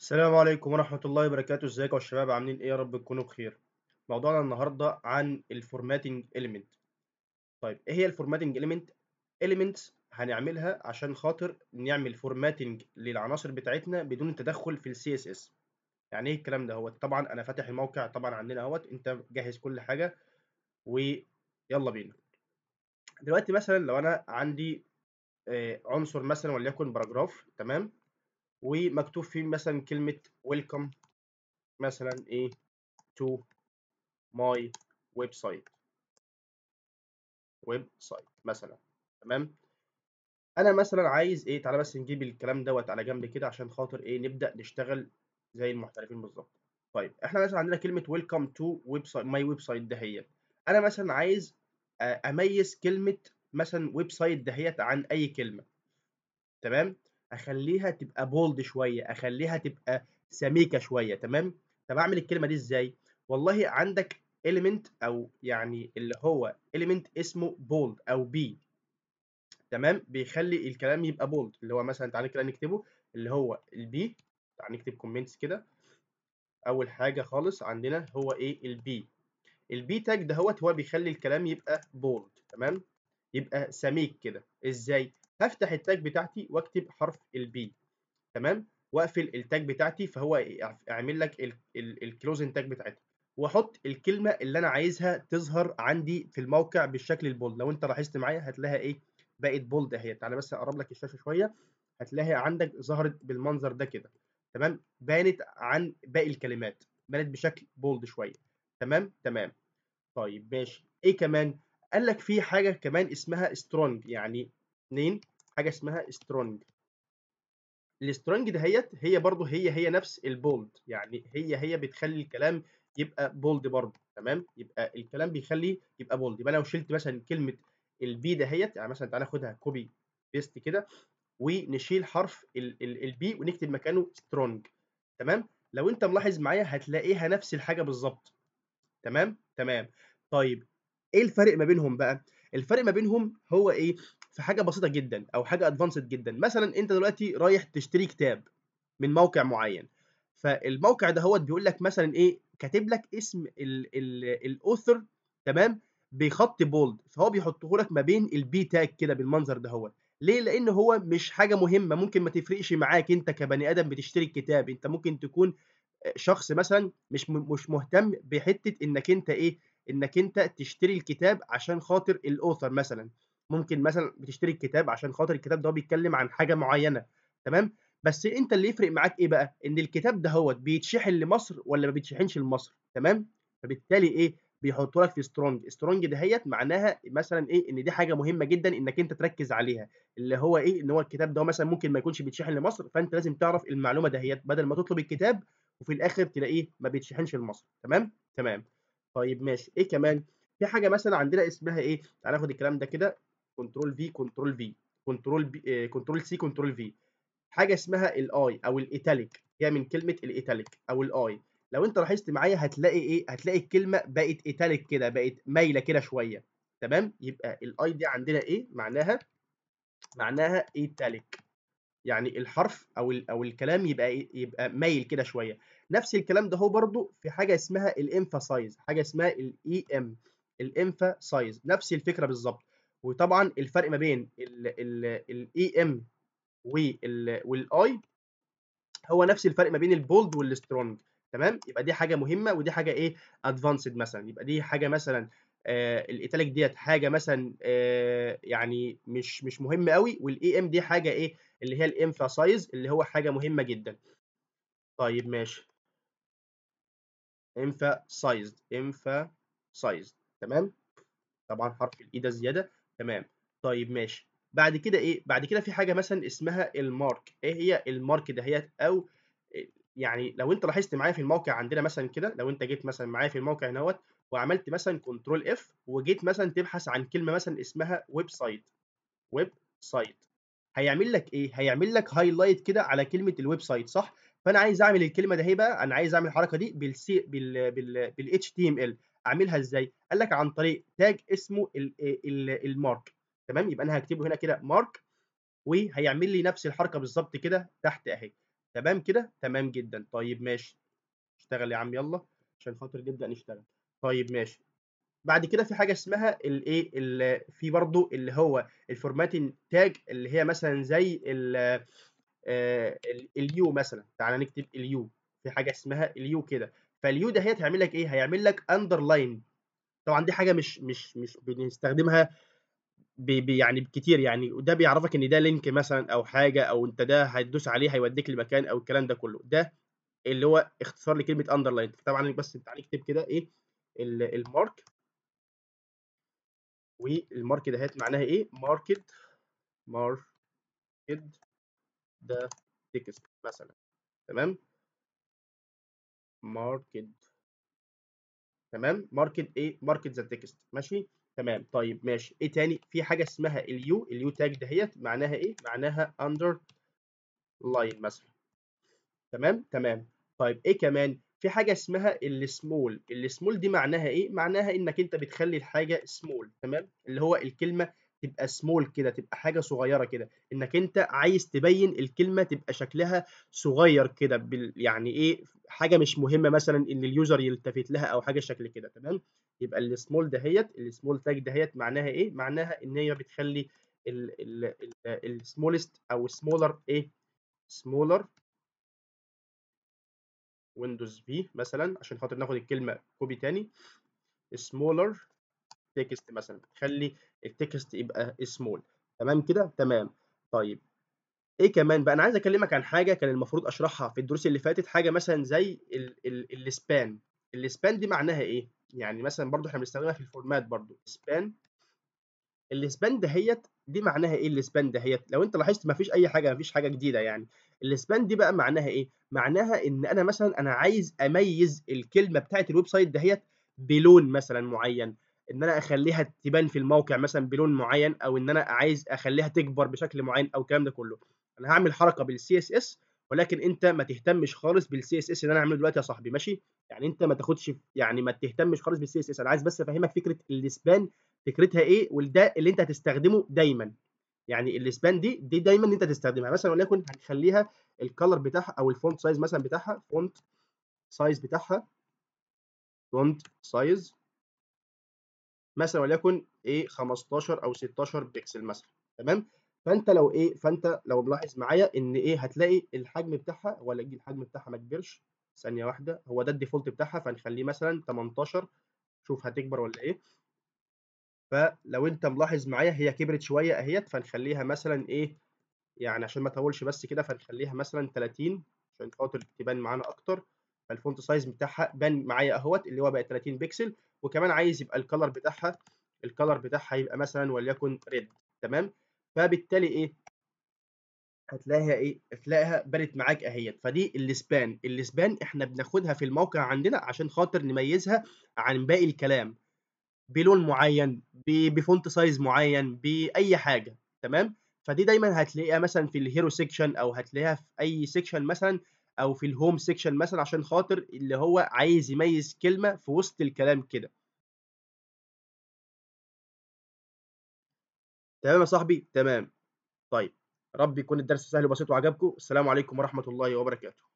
السلام عليكم ورحمة الله وبركاته، ازيكم يا شباب؟ عاملين ايه؟ يا رب تكونوا بخير. موضوعنا النهارده عن الفورماتنج إيليمنت. طيب ايه هي الفورماتنج إيليمنت؟ إيليمنتس هنعملها عشان خاطر نعمل فورماتنج للعناصر بتاعتنا بدون تدخل في السي اس اس. يعني ايه الكلام ده؟ هو طبعا انا فاتح الموقع طبعا عندنا اهوت، انت جهز كل حاجة ويلا بينا. دلوقتي مثلا لو انا عندي عنصر مثلا وليكن باراجراف، تمام، ومكتوب فيه مثلا كلمة ويلكم مثلا ايه to my ويب سايت مثلا، تمام. انا مثلا عايز ايه؟ تعالى بس نجيب الكلام دوت على جنب كده عشان خاطر ايه نبدا نشتغل زي المحترفين بالظبط. طيب احنا مثلا عندنا كلمه ويلكم تو ويب سايت ماي ويب سايت دهيت. انا مثلا عايز اميز كلمه مثلا ويب سايت دهيت عن اي كلمه، تمام. اخليها تبقى بولد شويه، اخليها تبقى سميكه شويه، تمام. طب اعمل الكلمه دي ازاي؟ والله عندك element او يعني اللي هو element اسمه bold او بي، تمام، بيخلي الكلام يبقى بولد. اللي هو مثلا تعالى كده نكتبه، اللي هو البي. تعالى نكتب كومنتس كده. اول حاجه خالص عندنا هو ايه؟ البي. البي تاج دهوت هو بيخلي الكلام يبقى بولد، تمام، يبقى سميك كده. ازاي؟ هفتح التاج بتاعتي واكتب حرف البي، تمام، واقفل التاج بتاعتي، فهو اعمل لك الكلوزنج تاج بتاعتها، واحط الكلمه اللي انا عايزها تظهر عندي في الموقع بالشكل البولد. لو انت لاحظت معايا هتلاقيها ايه؟ بقت بولد اهي. تعالى بس اقرب لك الشاشه شويه، هتلاقيها عندك ظهرت بالمنظر ده كده، تمام، بانت عن باقي الكلمات، بانت بشكل بولد شويه، تمام تمام. طيب ماشي، ايه كمان؟ قال لك في حاجه كمان اسمها سترونج، يعني اتنين، حاجه اسمها سترونج. السترونج دهيت هي برضو هي نفس البولد، يعني هي بتخلي الكلام يبقى بولد برضو، تمام، يبقى الكلام بيخلي يبقى بولد. يبقى لو شلت مثلا كلمه البي دهيت، يعني مثلا تعالى ناخدها كوبي بيست كده، ونشيل حرف البي ونكتب مكانه سترونج، تمام. لو انت ملاحظ معايا هتلاقيها نفس الحاجه بالظبط، تمام تمام. طيب ايه الفرق ما بينهم بقى؟ الفرق ما بينهم هو ايه؟ في حاجه بسيطه جدا او حاجه ادفانسد جدا. مثلا انت دلوقتي رايح تشتري كتاب من موقع معين، فالموقع ده هو بيقول لك مثلا ايه؟ كاتب لك اسم الاوثر، تمام، بخط بولد، فهو بيحطه لك ما بين البي تاج كده بالمنظر ده هو. ليه؟ لان هو مش حاجه مهمه، ممكن ما تفرقش معاك انت كبني ادم بتشتري الكتاب. انت ممكن تكون شخص مثلا مش مهتم بحته انك انت ايه؟ انك انت تشتري الكتاب عشان خاطر الاوثر مثلا. ممكن مثلا بتشتري الكتاب عشان خاطر الكتاب ده بيتكلم عن حاجه معينه، تمام. بس انت اللي يفرق معاك ايه بقى؟ ان الكتاب ده هو بيتشحن لمصر ولا ما بيتشحنش لمصر، تمام. فبالتالي ايه؟ بيحطوا لك في سترونج دهيت معناها مثلا ايه؟ ان دي حاجه مهمه جدا انك انت تركز عليها. اللي هو ايه؟ ان هو الكتاب ده مثلا ممكن ما يكونش بيتشحن لمصر، فانت لازم تعرف المعلومه دهيت بدل ما تطلب الكتاب وفي الاخر تلاقيه ما بيتشحنش لمصر، تمام تمام. طيب ماشي، ايه كمان؟ في حاجه مثلا عندنا اسمها ايه؟ تعال ناخد الكلام ده كده، كنترول في كنترول في كنترول بي كنترول سي كنترول في. حاجه اسمها الاي او الايتاليك، هي من كلمه الايتاليك او الاي. لو انت لاحظت معايا هتلاقي ايه؟ هتلاقي الكلمه بقت ايتاليك كده، بقت مايله كده شويه، تمام. يبقى الاي دي عندنا ايه معناها؟ معناها ايتاليك، يعني الحرف او الكلام يبقى يبقى مايل كده شويه. نفس الكلام ده هو برضو في حاجه اسمها الامفاسايز، حاجه اسمها الاي ام، الامفاسايز، نفس الفكره بالظبط. وطبعا الفرق ما بين الاي ام والاي هو نفس الفرق ما بين البولد والسترونج، تمام. يبقى دي حاجه مهمه ودي حاجه ايه؟ ادفانسد مثلا. يبقى دي حاجه مثلا الايتاليك ديت حاجه مثلا يعني مش مهمه قوي، والاي ام دي حاجه ايه؟ اللي هي الامفاسايز، اللي هو حاجه مهمه جدا. طيب ماشي، emphasized تمام. طبعا حرف الاي ده زياده، تمام. طيب ماشي، بعد كده ايه؟ بعد كده في حاجه مثلا اسمها المارك. ايه هي المارك دهيت؟ او يعني لو انت لاحظت معايا في الموقع عندنا مثلا كده، لو انت جيت مثلا معايا في الموقع هنا وعملت مثلا كنترول اف وجيت مثلا تبحث عن كلمه مثلا اسمها ويب سايت، ويب سايت، هيعمل لك ايه؟ هيعمل لك هايلايت كده على كلمه الويب سايت، صح؟ فانا عايز اعمل الكلمه ده، هي بقى انا عايز اعمل الحركه دي بال اتش تي ام ال. اعملها ازاي؟ قال لك عن طريق تاج اسمه المارك، تمام. يبقى انا هكتبه هنا كده مارك، وهيعمل لي نفس الحركه بالظبط كده تحت اهي. تمام كده؟ تمام جدًا. طيب ماشي، اشتغل يا عم يالّا عشان خاطر نبدأ نشتغل. طيب ماشي. بعد كده في حاجة اسمها الإيه، في برضه اللي هو الformatting tag اللي هي مثلًا زي اليو مثلًا، تعالَ نكتب اليو، في حاجة اسمها اليو كده، فاليو دهيّة هيعمل لك إيه، هيعمل لك underline. طبعًا دي حاجة مش بنستخدمها يعني كتير يعني، وده بيعرّفك إن ده link مثلًا أو حاجة أو أنت ده هتدوس عليه هيوديك لمكان أو الكلام ده كله، ده اللي هو اختصار لكلمة underline. طبعًا بس تعالَ نكتب كده إيه الmark، والmark دهيّة معناها إيه marked the text مثلًا، تمام، marked، تمام، marked إيه marked the text ماشي، تمام. طيب ماشي، إيه تاني؟ في حاجة اسمها الu tag دهيّة معناها إيه، معناها underline مثلًا، تمام، تمام. طيب إيه كمان؟ في حاجة اسمها الsmall دي معناها إيه؟ معناها إنك أنت بتخلّي الحاجة small، تمام، اللي هو الكلمة تبقى small كده، تبقى حاجة صغيرة كده، إنك أنت عايز تبيّن الكلمة تبقى شكلها صغير كده يعني إيه، حاجة مش مهمة مثلًا إن الuser يلتفت لها أو حاجة شكل كده، تمام. يبقى الsmall tag دهيّة معناها إيه؟ معناها إن هي بتخلّي الsmallest أو smaller إيه، smaller Windows V مثلًا عشان خاطر ناخد الكلمة copy تاني، smaller text مثلًا، خلّي الtext يبقى small، تمام كده؟ تمام. طيب إيه كمان بقى؟ أنا عايز أكلمك عن حاجة كان المفروض أشرحها في الدروس اللي فاتت، حاجة مثلًا زي الspan. الspan دي معناها إيه؟ يعني مثلًا برضه إحنا بنستخدمها في الفورمات برضه، الspan دهيّة دي معناها إيه الspan دهيّة؟ لو أنت لاحظت ما فيش حاجة جديدة يعني. الspan دي بقى معناها إيه؟ معناها إن أنا مثلًا أنا عايز أميّز الكلمة بتاعة الweb site دهيّة بلون مثلًا معيّن، إن أنا أخلّيها تبان في الموقع مثلًا بلون معيّن، أو إن أنا عايز أخلّيها تكبر بشكل معيّن أو الكلام ده كلّه. أنا هاعمل حركة بالCSS، ولكن أنت ما تهتمش خالص بالCSS اللي أنا هاعمله دلوقتي يا صاحبي ماشي؟ يعني أنت ما تاخدش يعني ما تهتمش خالص بالCSS، أنا عايز بس أفهّمك فكرة الspan فكرتها إيه، وده اللي أنت هتستخدمه دايمًا. يعني الspan دي دايمًا أنت هتستخدمها، مثلًا وليكن هنخلّيها الcolor بتاعها أو الfont size مثلًا بتاعها size بتاعها font size مثلًا وليكن إيه 15 أو 16 بكسل مثلًا، تمام. فأنت لو ملاحظ معايا إن إيه هتلاقي الحجم بتاعها، والّا الحجم بتاعها ما كبرش، ثانية واحدة، هو ده الdefault بتاعها فنخلّيه مثلًا 18، شوف هتكبر والّا إيه. فلو أنت ملاحظ معايا هي كبرت شوية أهيّة، فنخلّيها مثلًا إيه، يعني عشان ما اطوّلش بس كده فنخلّيها مثلًا 30 عشان خاطر تبان معانا أكتر. فالfont size بتاعها بان معايا أهوّة اللي هو بقى 30 بكسل، وكمان عايز يبقى الcolor بتاعها يبقى مثلًا وليكن red، تمام. فبالتالي إيه، هتلاقيها بانت معاك أهيّة، فدي الspan إحنا بناخدها في الموقع عندنا عشان خاطر نميّزها عن باقي الكلام. بلون معين، بfont size معين، بأي حاجة، تمام. فدي دايمًا هتلاقيها مثلًا في الhero section أو هتلاقيها في أي section مثلًا أو في الhome section مثلًا عشان خاطر اللي هو عايز يميّز كلمة في وسط الكلام كده. تمام يا صاحبي؟ تمام. طيب، رب يكون الدرس سهل وبسيط وعجبكم. السلام عليكم ورحمة الله وبركاته.